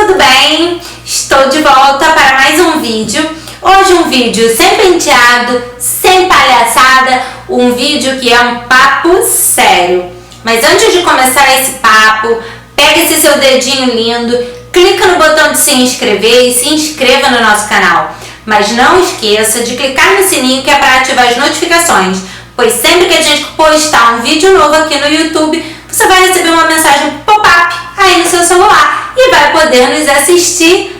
tudo bem? Estou de volta para mais um vídeo. Hoje um vídeo sem penteado, sem palhaçada, um vídeo que é um papo sério. Mas antes de começar esse papo, pega esse seu dedinho lindo, clica no botão de se inscrever e se inscreva no nosso canal. Mas não esqueça de clicar no sininho que é para ativar as notificações, pois sempre que a gente postar um vídeo novo aqui no YouTube, você vai receber uma mensagem pop-up aí no seu celular e vai poder nos assistir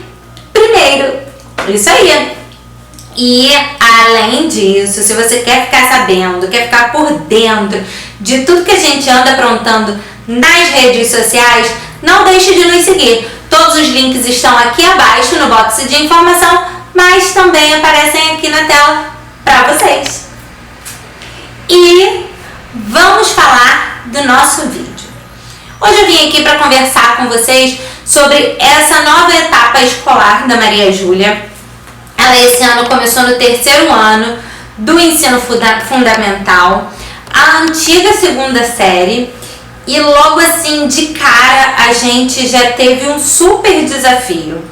primeiro. Isso aí. E além disso, se você quer ficar sabendo, quer ficar por dentro de tudo que a gente anda aprontando nas redes sociais, não deixe de nos seguir. Todos os links estão aqui abaixo no box de informação, mas também aparecem aqui na tela para vocês. E vamos falar do nosso vídeo. Hoje eu vim aqui para conversar com vocês sobre essa nova etapa escolar da Maria Júlia. Ela esse ano começou no 3º ano do ensino fundamental, a antiga 2ª série, e logo assim de cara a gente já teve um super desafio.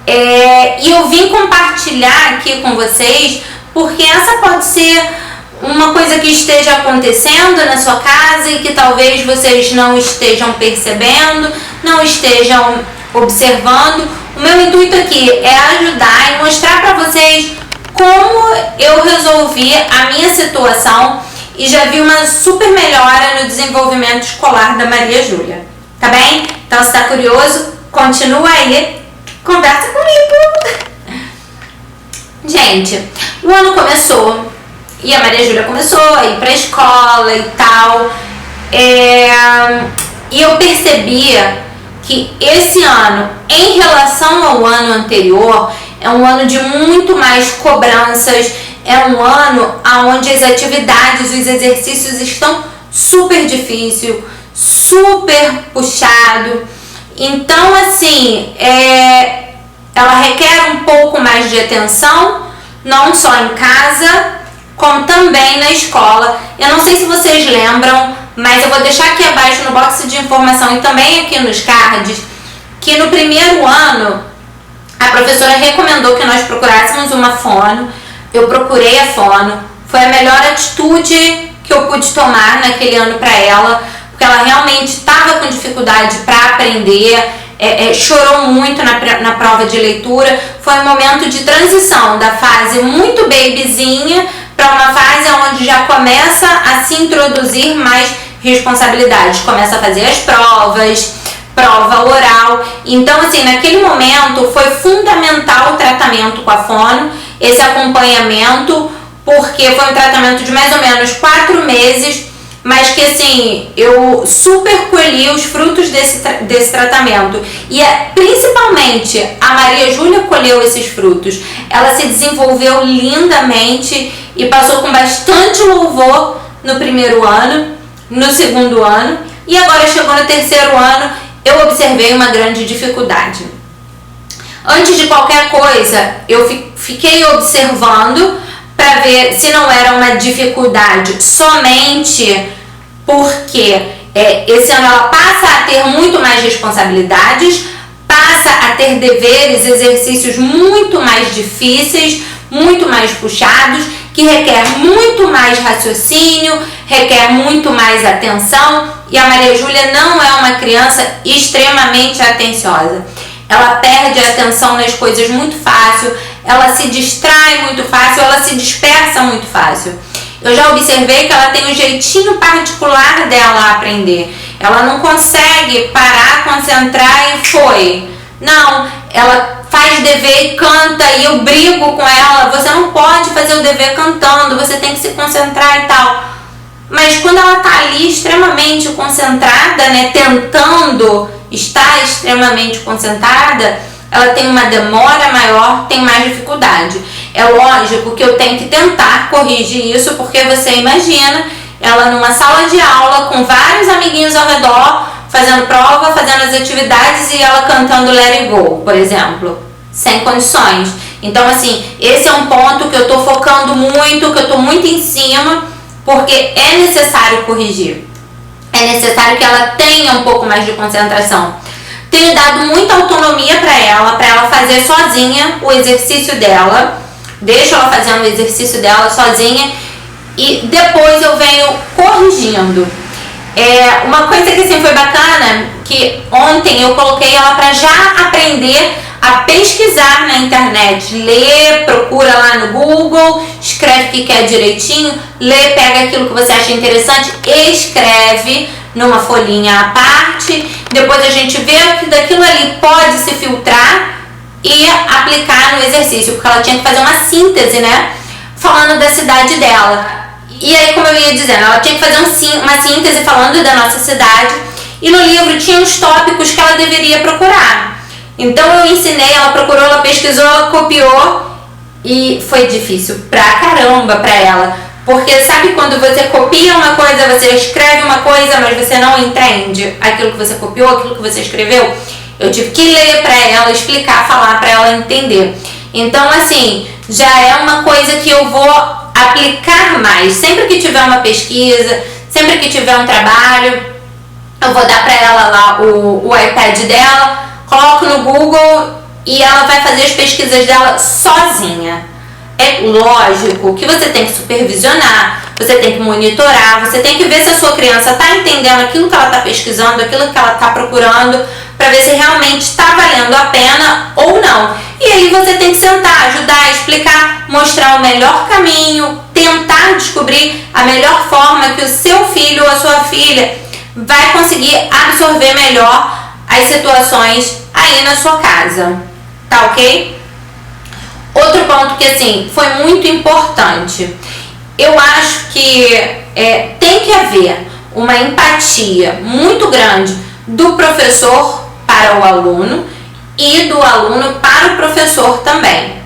E eu vim compartilhar aqui com vocês porque essa pode ser uma coisa que esteja acontecendo na sua casa e que talvez vocês não estejam percebendo, não estejam observando. O meu intuito aqui é ajudar e mostrar para vocês como eu resolvi a minha situação e já vi uma super melhora no desenvolvimento escolar da Maria Júlia. Tá bem? Então, se está curioso, continua aí, conversa comigo. Gente, o ano começou e a Maria Júlia começou a ir para a escola e tal. E eu percebia que esse ano, em relação ao ano anterior, é um ano de muito mais cobranças, é um ano onde as atividades, os exercícios estão super difíceis, super puxado. Então, assim, ela requer um pouco mais de atenção, não só em casa, como também na escola. Eu não sei se vocês lembram, mas eu vou deixar aqui abaixo no box de informação e também aqui nos cards, que no 1º ano a professora recomendou que nós procurássemos uma fono. Eu procurei a fono, foi a melhor atitude que eu pude tomar naquele ano para ela, porque ela realmente estava com dificuldade para aprender, chorou muito na prova de leitura. Foi um momento de transição da fase muito babyzinha para uma fase onde já começa a se introduzir mais responsabilidades, começa a fazer as provas, prova oral. Então, assim, naquele momento foi fundamental o tratamento com a fono, esse acompanhamento, porque foi um tratamento de mais ou menos 4 meses, mas que, assim, eu super colhi os frutos desse tratamento. E principalmente a Maria Júlia colheu esses frutos. Ela se desenvolveu lindamente e passou com bastante louvor no 1º ano, no 2º ano, e agora chegou no 3º ano, eu observei uma grande dificuldade. Antes de qualquer coisa, eu fiquei observando para ver se não era uma dificuldade somente porque esse ano ela passa a ter muito mais responsabilidades, passa a ter deveres, exercícios muito mais difíceis, muito mais puxados, que requer muito mais raciocínio, requer muito mais atenção, e a Maria Júlia não é uma criança extremamente atenciosa. Ela perde a atenção nas coisas muito fácil, ela se distrai muito fácil, ela se dispersa muito fácil. Eu já observei que ela tem um jeitinho particular dela a aprender. Ela não consegue parar, concentrar e foi. Não, ela faz dever e canta e eu brigo com ela. Você não pode fazer o dever cantando, você tem que se concentrar e tal. Mas quando ela tá ali extremamente concentrada, né, tentando estar extremamente concentrada, ela tem uma demora maior, tem mais dificuldade. É lógico que eu tenho que tentar corrigir isso, porque você imagina ela numa sala de aula com vários amiguinhos ao redor, fazendo prova, fazendo as atividades e ela cantando Let It Go, por exemplo, sem condições. Então, assim, esse é um ponto que eu tô focando muito, que eu tô muito em cima, porque é necessário corrigir. É necessário que ela tenha um pouco mais de concentração. Tenho dado muita autonomia para ela fazer sozinha o exercício dela. Deixo ela fazendo o exercício dela sozinha e depois eu venho corrigindo. Uma coisa que assim foi bacana, que ontem eu coloquei ela para já aprender a pesquisar na internet, lê, procura lá no Google, escreve o que quer direitinho, lê, pega aquilo que você acha interessante, escreve numa folhinha à parte, depois a gente vê que daquilo ali pode se filtrar e aplicar no exercício, porque ela tinha que fazer uma síntese, né, falando da cidade dela. E aí, como eu ia dizendo, ela tinha que fazer uma síntese falando da nossa cidade, e no livro tinha os tópicos que ela deveria procurar. Então eu ensinei, ela procurou, ela pesquisou, ela copiou, e foi difícil pra caramba pra ela. Porque sabe quando você copia uma coisa, você escreve uma coisa, mas você não entende aquilo que você copiou, aquilo que você escreveu? Eu tive que ler pra ela, explicar, falar pra ela entender. Então assim, já é uma coisa que eu vou aplicar mais. Sempre que tiver uma pesquisa, sempre que tiver um trabalho, eu vou dar pra ela lá o iPad dela, coloco no Google e ela vai fazer as pesquisas dela sozinha. É lógico que você tem que supervisionar, você tem que monitorar, você tem que ver se a sua criança está entendendo aquilo que ela está pesquisando, aquilo que ela está procurando, para ver se realmente está valendo a pena ou não. E aí você tem que sentar, ajudar, explicar, mostrar o melhor caminho, tentar descobrir a melhor forma que o seu filho ou a sua filha vai conseguir absorver melhor as situações aí na sua casa, tá ok? Outro ponto que assim foi muito importante, eu acho que tem que haver uma empatia muito grande do professor para o aluno e do aluno para o professor também.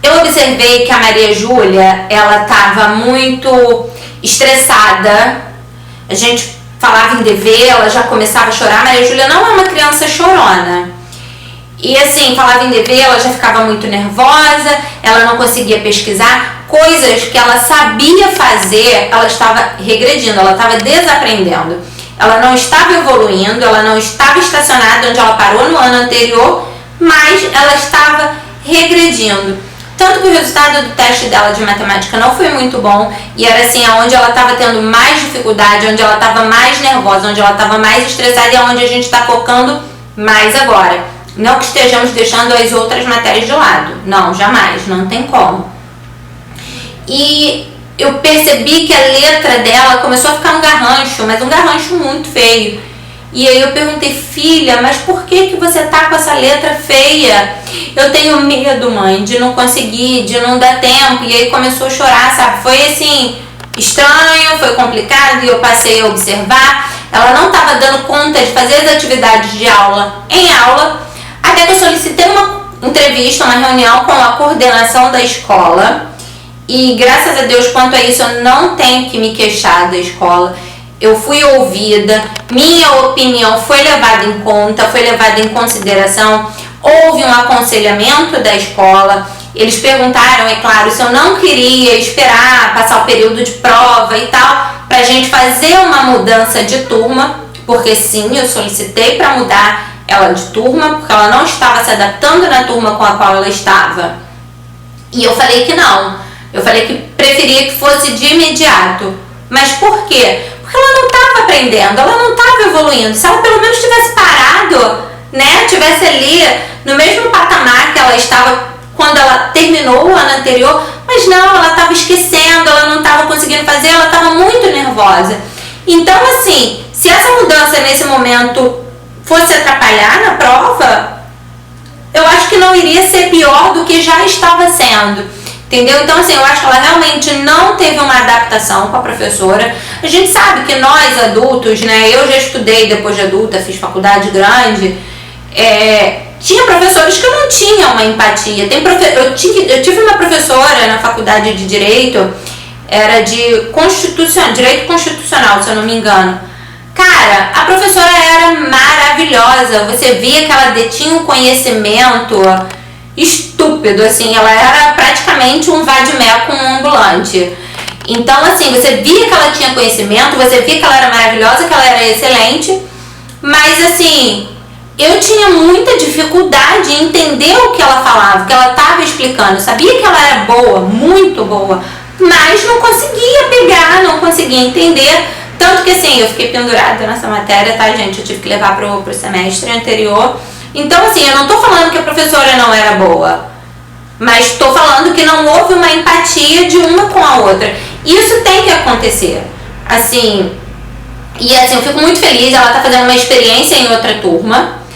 Eu observei que a Maria Júlia, ela estava muito estressada, a gente falava em dever, ela já começava a chorar. Maria Júlia não é uma criança chorona. E assim, falava em dever, ela já ficava muito nervosa, ela não conseguia pesquisar, coisas que ela sabia fazer, ela estava regredindo, ela estava desaprendendo. Ela não estava evoluindo, ela não estava estacionada onde ela parou no ano anterior, mas ela estava regredindo. Tanto que o resultado do teste dela de matemática não foi muito bom, e era assim, onde ela estava tendo mais dificuldade, onde ela estava mais nervosa, onde ela estava mais estressada, e é onde a gente está focando mais agora. Não que estejamos deixando as outras matérias de lado, não, jamais, não tem como. E eu percebi que a letra dela começou a ficar um garrancho, mas um garrancho muito feio. E aí eu perguntei, filha, mas por que você tá com essa letra feia? Eu tenho medo, mãe, de não conseguir, de não dar tempo. E aí começou a chorar, sabe? Foi assim, estranho, foi complicado, e eu passei a observar. Ela não estava dando conta de fazer as atividades de aula em aula, até que eu solicitei uma entrevista, uma reunião com a coordenação da escola. E graças a Deus, quanto a isso, eu não tenho que me queixar da escola. Eu fui ouvida, minha opinião foi levada em conta, foi levada em consideração. Houve um aconselhamento da escola. Eles perguntaram, é claro, se eu não queria esperar passar o período de prova e tal, pra gente fazer uma mudança de turma, porque sim, eu solicitei para mudar ela de turma, porque ela não estava se adaptando na turma com a qual ela estava. E eu falei que não. Eu falei que preferia que fosse de imediato. Mas por quê? Porque ela não estava aprendendo, ela não estava evoluindo. Se ela pelo menos tivesse parado, né, tivesse ali no mesmo patamar que ela estava quando ela terminou o ano anterior, mas não, ela estava esquecendo, ela não estava conseguindo fazer, ela estava muito nervosa. Então assim, se essa mudança nesse momento fosse atrapalhar na prova, eu acho que não iria ser pior do que já estava sendo. Entendeu? Então assim, eu acho que ela realmente não teve uma adaptação com a professora. A gente sabe que nós adultos, né, eu já estudei depois de adulta, fiz faculdade grande, tinha professores que não tinham uma empatia. Eu tive uma professora na faculdade de Direito, era de Direito Constitucional, se eu não me engano. Cara, a professora era maravilhosa, você via que ela detinha um conhecimento estúpido, assim, ela era praticamente um vade-mecum ambulante. Então, assim, você via que ela tinha conhecimento, você via que ela era maravilhosa, que ela era excelente, mas, assim, eu tinha muita dificuldade em entender o que ela falava, o que ela estava explicando. Eu sabia que ela era boa, muito boa, mas não conseguia pegar, não conseguia entender. Tanto que assim, eu fiquei pendurada nessa matéria, tá, gente? Eu tive que levar pro semestre anterior. Então, assim, eu não tô falando que a professora não era boa, mas tô falando que não houve uma empatia de uma com a outra. Isso tem que acontecer. Assim, e assim, eu fico muito feliz, ela tá fazendo uma experiência em outra turma.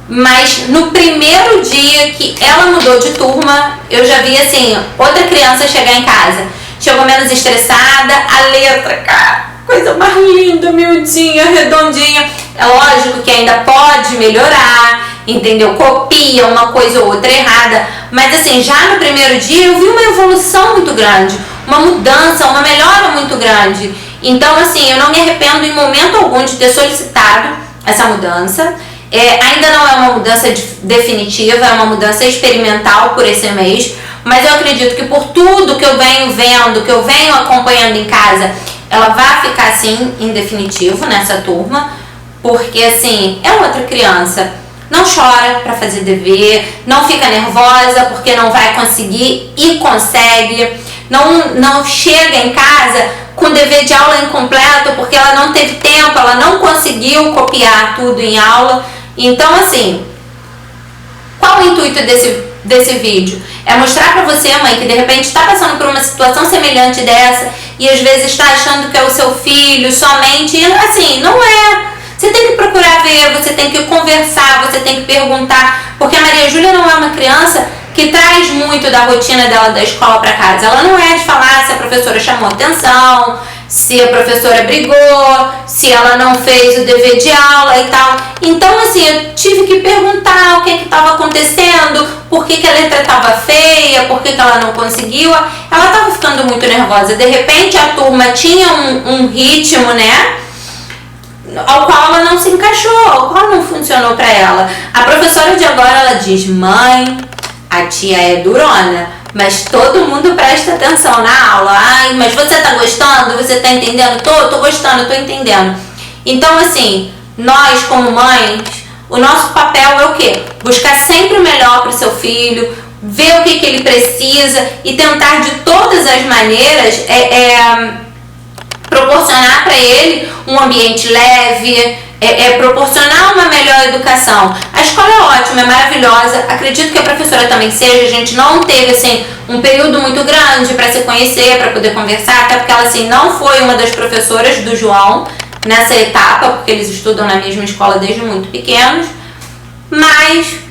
Mas no primeiro dia que ela mudou de turma, eu já vi assim, outra criança chegar em casa. Chegou menos estressada, a letra, cara, coisa mais linda, miudinha, redondinha. É lógico que ainda pode melhorar, entendeu? Copia uma coisa ou outra errada. Mas assim, já no primeiro dia eu vi uma evolução muito grande, uma mudança, uma melhora muito grande. Então assim, eu não me arrependo em momento algum de ter solicitado essa mudança. Ainda não é uma mudança definitiva, é uma mudança experimental por esse mês, mas eu acredito que por tudo que eu venho vendo, que eu venho acompanhando em casa, ela vai ficar assim em definitivo nessa turma, porque assim, é outra criança. Não chora para fazer dever, não fica nervosa porque não vai conseguir e consegue, não chega em casa com dever de aula incompleto porque ela não teve tempo, ela não conseguiu copiar tudo em aula. Então, assim, qual o intuito desse vídeo? É mostrar pra você, mãe, que de repente está passando por uma situação semelhante dessa e às vezes está achando que é o seu filho somente, e assim, não é. Você tem que procurar ver, você tem que conversar, você tem que perguntar, porque a Maria Júlia não é uma criança que traz muito da rotina dela da escola para casa. Ela não é de falar se a professora chamou atenção, se a professora brigou, se ela não fez o dever de aula e tal. Então, assim, eu tive que perguntar o que estava acontecendo, por que a letra estava feia, por que ela não conseguiu. Ela estava ficando muito nervosa. De repente, a turma tinha um ritmo, né, ao qual ela não se encaixou, ao qual não funcionou para ela. A professora de agora, ela diz: mãe, a tia é durona, mas todo mundo presta atenção na aula. Ai, mas você tá gostando? Você tá entendendo? Tô gostando, tô entendendo. Então, assim, nós como mães, o nosso papel é o quê? Buscar sempre o melhor pro seu filho, ver o que ele precisa e tentar de todas as maneiras proporcionar para ele um ambiente leve, proporcionar uma melhor educação. A escola é ótima, é maravilhosa, acredito que a professora também seja. A gente não teve assim um período muito grande para se conhecer, para poder conversar, até porque ela assim não foi uma das professoras do João nessa etapa, porque eles estudam na mesma escola desde muito pequenos. Mas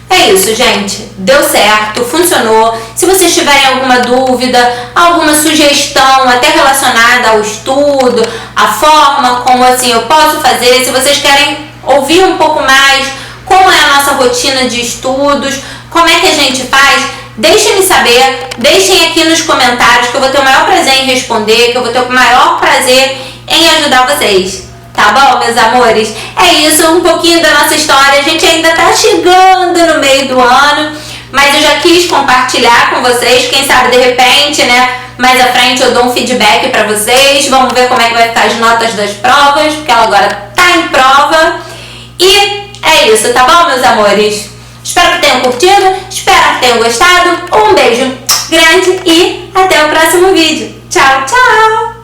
é isso, gente, deu certo, funcionou. Se vocês tiverem alguma dúvida, alguma sugestão até relacionada ao estudo, a forma como assim eu posso fazer, se vocês querem ouvir um pouco mais como é a nossa rotina de estudos, como é que a gente faz, deixem me saber, deixem aqui nos comentários que eu vou ter o maior prazer em responder, que eu vou ter o maior prazer em ajudar vocês. Tá bom, meus amores? É isso, um pouquinho da nossa história. A gente ainda tá chegando no meio do ano, mas eu já quis compartilhar com vocês. Quem sabe, de repente, né, mais à frente eu dou um feedback pra vocês. Vamos ver como é que vai ficar as notas das provas, porque ela agora tá em prova. E é isso, tá bom, meus amores? Espero que tenham curtido, espero que tenham gostado. Um beijo grande e até o próximo vídeo. Tchau, tchau!